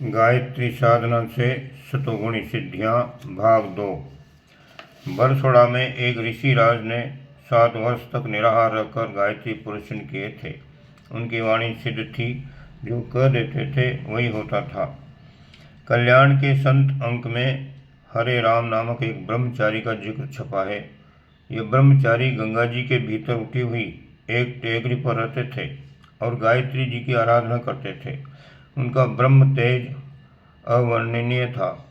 गायत्री साधना से शतगुणी सिद्धियां भाग 2। बरसोड़ा में एक ऋषि राज ने 7 वर्ष तक निराहार रहकर गायत्री पुरुषन किए थे। उनकी वाणी सिद्ध थी, जो कह देते थे वही होता था। कल्याण के संत अंक में हरे राम नामक एक ब्रह्मचारी का जिक्र छपा है। ये ब्रह्मचारी गंगा जी के भीतर उठी हुई एक टेकरी पर रहते थे और गायत्री जी की आराधना करते थे। उनका ब्रह्म तेज अवर्णनीय था।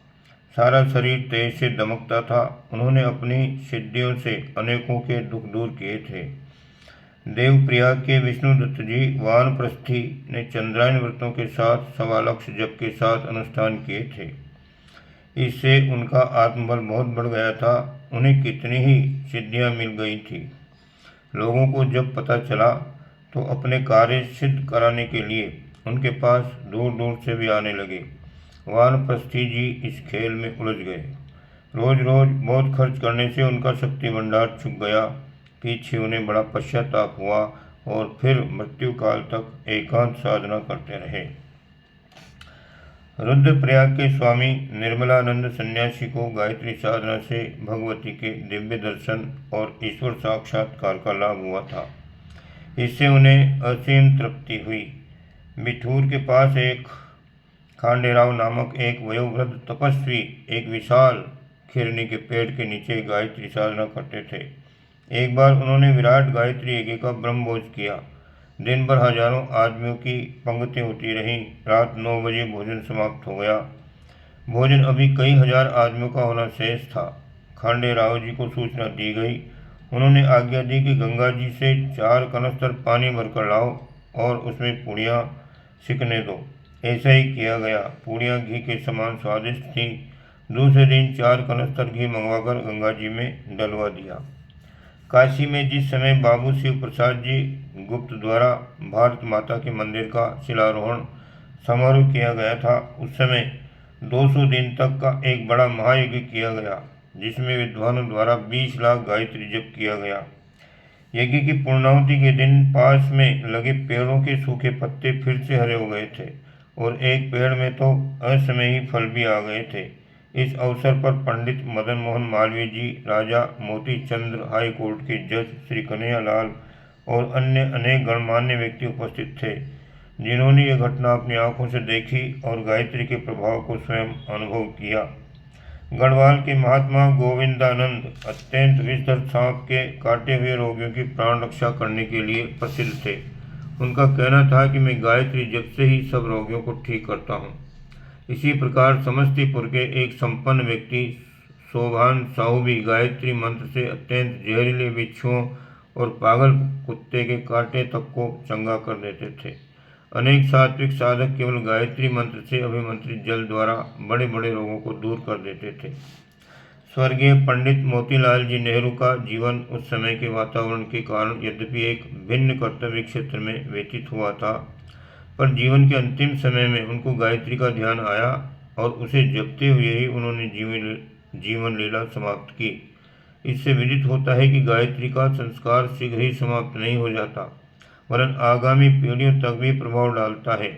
सारा शरीर तेज से दमकता था। उन्होंने अपनी सिद्धियों से अनेकों के दुख दूर किए थे। देवप्रयाग के विष्णुदत्त जी वानप्रस्थी ने चंद्रायन व्रतों के साथ 1.25 लाख जप के साथ अनुष्ठान किए थे। इससे उनका आत्मबल बहुत बढ़ गया था। उन्हें कितनी ही सिद्धियां मिल गई थी। लोगों को जब पता चला तो अपने कार्य सिद्ध कराने के लिए उनके पास दूर दूर से भी आने लगे। वानप्रस्थी जी इस खेल में उलझ गए। रोज रोज बहुत खर्च करने से उनका शक्ति भंडार सूख गया। पीछे उन्हें बड़ा पश्चाताप हुआ और फिर मृत्यु काल तक एकांत साधना करते रहे। रुद्रप्रयाग के स्वामी निर्मलानंद सन्यासी को गायत्री साधना से भगवती के दिव्य दर्शन और ईश्वर साक्षात्कार का लाभ हुआ था। इससे उन्हें असीम तृप्ति हुई। बिठूर के पास एक खांडेराव नामक एक वयोवृद्ध तपस्वी एक विशाल खिरनी के पेड़ के नीचे गायत्री साधना करते थे। एक बार उन्होंने विराट गायत्री यज्ञ का ब्रह्मभोज किया। दिन भर हजारों आदमियों की पंक्ति होती रहीं। रात 9 बजे भोजन समाप्त हो गया। भोजन अभी कई हजार आदमियों का होना शेष था। खांडेराव जी को सूचना दी गई। उन्होंने आज्ञा दी कि गंगा जी से 4 कनस्तर पानी भरकर लाओ और उसमें पूड़ियाँ सिकने दो। ऐसा ही किया गया। पूड़ियाँ घी के समान स्वादिष्ट थीं। दूसरे दिन 4 कनस्तर घी मंगवाकर गंगा जी में डलवा दिया। काशी में जिस समय बाबू शिव प्रसाद जी गुप्त द्वारा भारत माता के मंदिर का शिलारोहण समारोह किया गया था, उस समय 200 दिन तक का एक बड़ा महायज्ञ किया गया, जिसमें विद्वानों द्वारा 20 लाख गायत्री जप किया गया। यज्ञ की पूर्णाहुति के दिन पास में लगे पेड़ों के सूखे पत्ते फिर से हरे हो गए थे और एक पेड़ में तो असमयी फल भी आ गए थे। इस अवसर पर पंडित मदन मोहन मालवीय जी, राजा मोती चंद्र, हाई कोर्ट के जज श्री कन्हैया लाल और अन्य अनेक गणमान्य व्यक्ति उपस्थित थे, जिन्होंने यह घटना अपनी आंखों से देखी और गायत्री के प्रभाव को स्वयं अनुभव किया। गढ़वाल के महात्मा गोविंदानंद अत्यंत विषधर सांप के काटे हुए रोगियों की प्राण रक्षा करने के लिए प्रसिद्ध थे। उनका कहना था कि मैं गायत्री जप से ही सब रोगियों को ठीक करता हूँ। इसी प्रकार समस्तीपुर के एक संपन्न व्यक्ति शोभान साहू भी गायत्री मंत्र से अत्यंत जहरीले बिच्छुओं और पागल कुत्ते के कांटे तक को चंगा कर देते थे। अनेक सात्विक साधक केवल गायत्री मंत्र से अभिमंत्रित जल द्वारा बड़े बड़े रोगों को दूर कर देते थे। स्वर्गीय पंडित मोतीलाल जी नेहरू का जीवन उस समय के वातावरण के कारण यद्यपि एक भिन्न कर्तव्य क्षेत्र में व्यतीत हुआ था, पर जीवन के अंतिम समय में उनको गायत्री का ध्यान आया और उसे जपते हुए ही उन्होंने जीवन लीला समाप्त की। इससे विदित होता है कि गायत्री का संस्कार शीघ्र ही समाप्त नहीं हो जाता, वरन आगामी पीढ़ियों तक भी प्रभाव डालता है।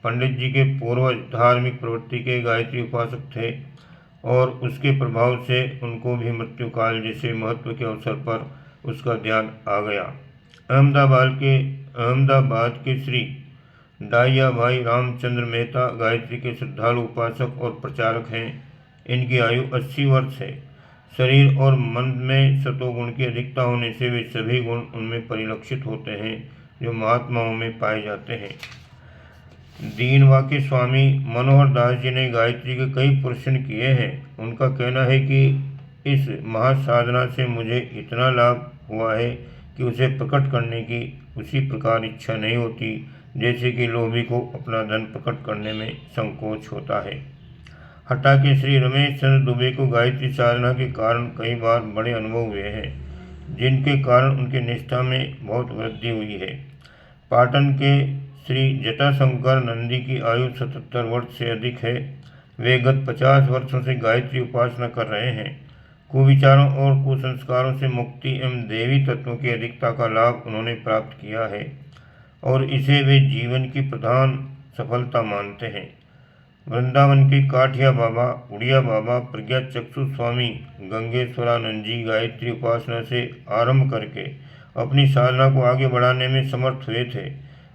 पंडित जी के पूर्वज धार्मिक प्रवृत्ति के गायत्री उपासक थे और उसके प्रभाव से उनको भी मृत्यु काल जैसे महत्व के अवसर पर उसका ध्यान आ गया। अहमदाबाद के श्री डाहिया भाई रामचंद्र मेहता गायत्री के श्रद्धालु उपासक और प्रचारक हैं। इनकी आयु 80 वर्ष है। शरीर और मन में सतोगुण की अधिकता होने से वे सभी गुण उनमें परिलक्षित होते हैं जो महात्माओं में पाए जाते हैं। दीनवा के स्वामी मनोहर दास जी ने गायत्री के कई पुरुषन किए हैं। उनका कहना है कि इस महासाधना से मुझे इतना लाभ हुआ है कि उसे प्रकट करने की उसी प्रकार इच्छा नहीं होती जैसे कि लोभी को अपना धन प्रकट करने में संकोच होता है। हटा के श्री रमेश चंद्र दुबे को गायत्री साधना के कारण कई बार बड़े अनुभव हुए हैं, जिनके कारण उनकी निष्ठा में बहुत वृद्धि हुई है। पाटन के श्री जटाशंकर नंदी की आयु 77 वर्ष से अधिक है। वे गत 50 वर्षों से गायत्री उपासना कर रहे हैं। कुविचारों और कुसंस्कारों से मुक्ति एवं देवी तत्वों की अधिकता का लाभ उन्होंने प्राप्त किया है और इसे वे जीवन की प्रधान सफलता मानते हैं। वृंदावन के काठिया बाबा, उड़िया बाबा, प्रज्ञा चक्षु स्वामी, गंगेश्वरानंद जी गायत्री उपासना से आरंभ करके अपनी साधना को आगे बढ़ाने में समर्थ हुए थे।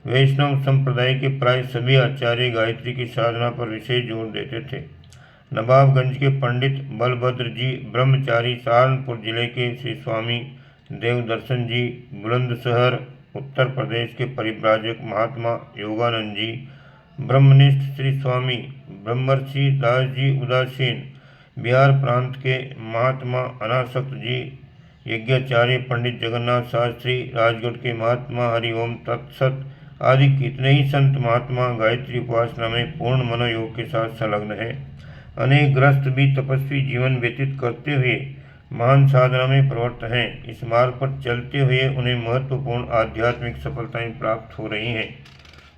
वैष्णव संप्रदाय के प्राय सभी आचार्य गायत्री की साधना पर विशेष जोर देते थे। नवाबगंज के पंडित बलभद्र जी ब्रह्मचारी, सहारनपुर जिले के श्री स्वामी देवदर्शन जी, बुलंदशहर उत्तर प्रदेश के परिव्राजक महात्मा योगानंद जी, ब्रह्मनिष्ठ श्री स्वामी ब्रह्मर्षि दास जी उदासीन, बिहार प्रांत के महात्मा अनासक्त जी, यज्ञाचार्य पंडित जगन्नाथ शास्त्री, राजगढ़ के महात्मा हरिओम तत्सत आदि कितने ही संत महात्मा गायत्री उपासना में पूर्ण मनोयोग के साथ संलग्न हैं। अनेक ग्रस्त भी तपस्वी जीवन व्यतीत करते हुए महान साधना में प्रवृत्त हैं। इस मार्ग पर चलते हुए उन्हें महत्वपूर्ण आध्यात्मिक सफलताएं प्राप्त हो रही हैं।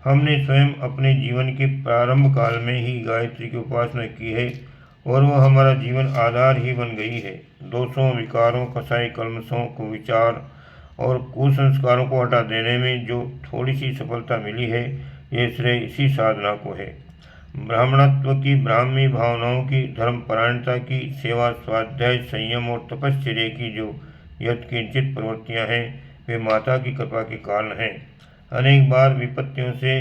हमने स्वयं अपने जीवन के प्रारंभ काल में ही गायत्री की उपासना की है और वह हमारा जीवन आधार ही बन गई है। दोषों, विकारों, कसाई कल्मषों को, विचार और कुसंस्कारों को हटा देने में जो थोड़ी सी सफलता मिली है, ये श्रेय इसी साधना को है। ब्राह्मणत्व की, ब्राह्मी भावनाओं की, धर्मपरायणता की, सेवा, स्वाध्याय, संयम और तपश्चर्या की जो यत्किंचित प्रवृत्तियाँ हैं, वे माता की कृपा के कारण हैं। अनेक बार विपत्तियों से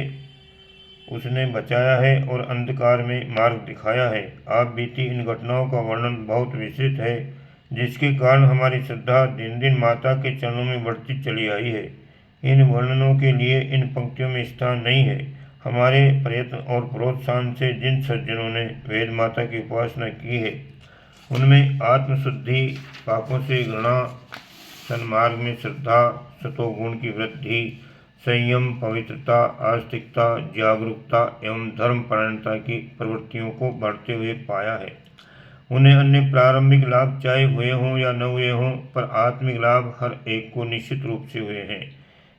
उसने बचाया है और अंधकार में मार्ग दिखाया है। आप बीती इन घटनाओं का वर्णन बहुत विस्तृत है, जिसके कारण हमारी श्रद्धा दिन दिन माता के चरणों में बढ़ती चली आई है। इन वर्णनों के लिए इन पंक्तियों में स्थान नहीं है। हमारे प्रयत्न और प्रोत्साहन से जिन सज्जनों ने वेद माता की उपासना की है, उनमें आत्मशुद्धि, पापों से घृणा, सन्मार्ग में श्रद्धा, सतोगुण की वृद्धि, संयम, पवित्रता, आस्तिकता, जागरूकता एवं धर्मपरायणता की प्रवृत्तियों को बढ़ते हुए पाया है। उन्हें अन्य प्रारंभिक लाभ चाहे हुए हों या न हुए हों, पर आत्मिक लाभ हर एक को निश्चित रूप से हुए हैं।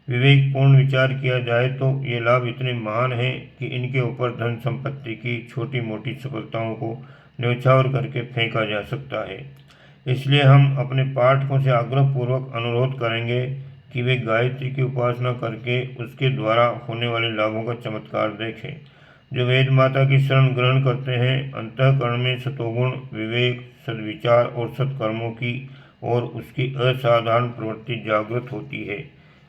विवेकपूर्ण विचार किया जाए तो ये लाभ इतने महान हैं कि इनके ऊपर धन संपत्ति की छोटी मोटी सफलताओं को न्यौछावर करके फेंका जा सकता है। इसलिए हम अपने पाठकों से आग्रहपूर्वक अनुरोध करेंगे कि वे गायत्री की उपासना करके उसके द्वारा होने वाले लाभों का चमत्कार देखें। जो वेद माता की शरण ग्रहण करते हैं, अंतःकरण में सतोगुण, विवेक, सद्विचार और सत्कर्मों की और उसकी असाधारण प्रवृत्ति जागृत होती है।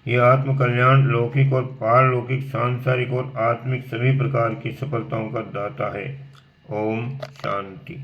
यह आत्मकल्याण, लौकिक और पारलौकिक, सांसारिक और आत्मिक सभी प्रकार की सफलताओं का दाता है। ओम शांति।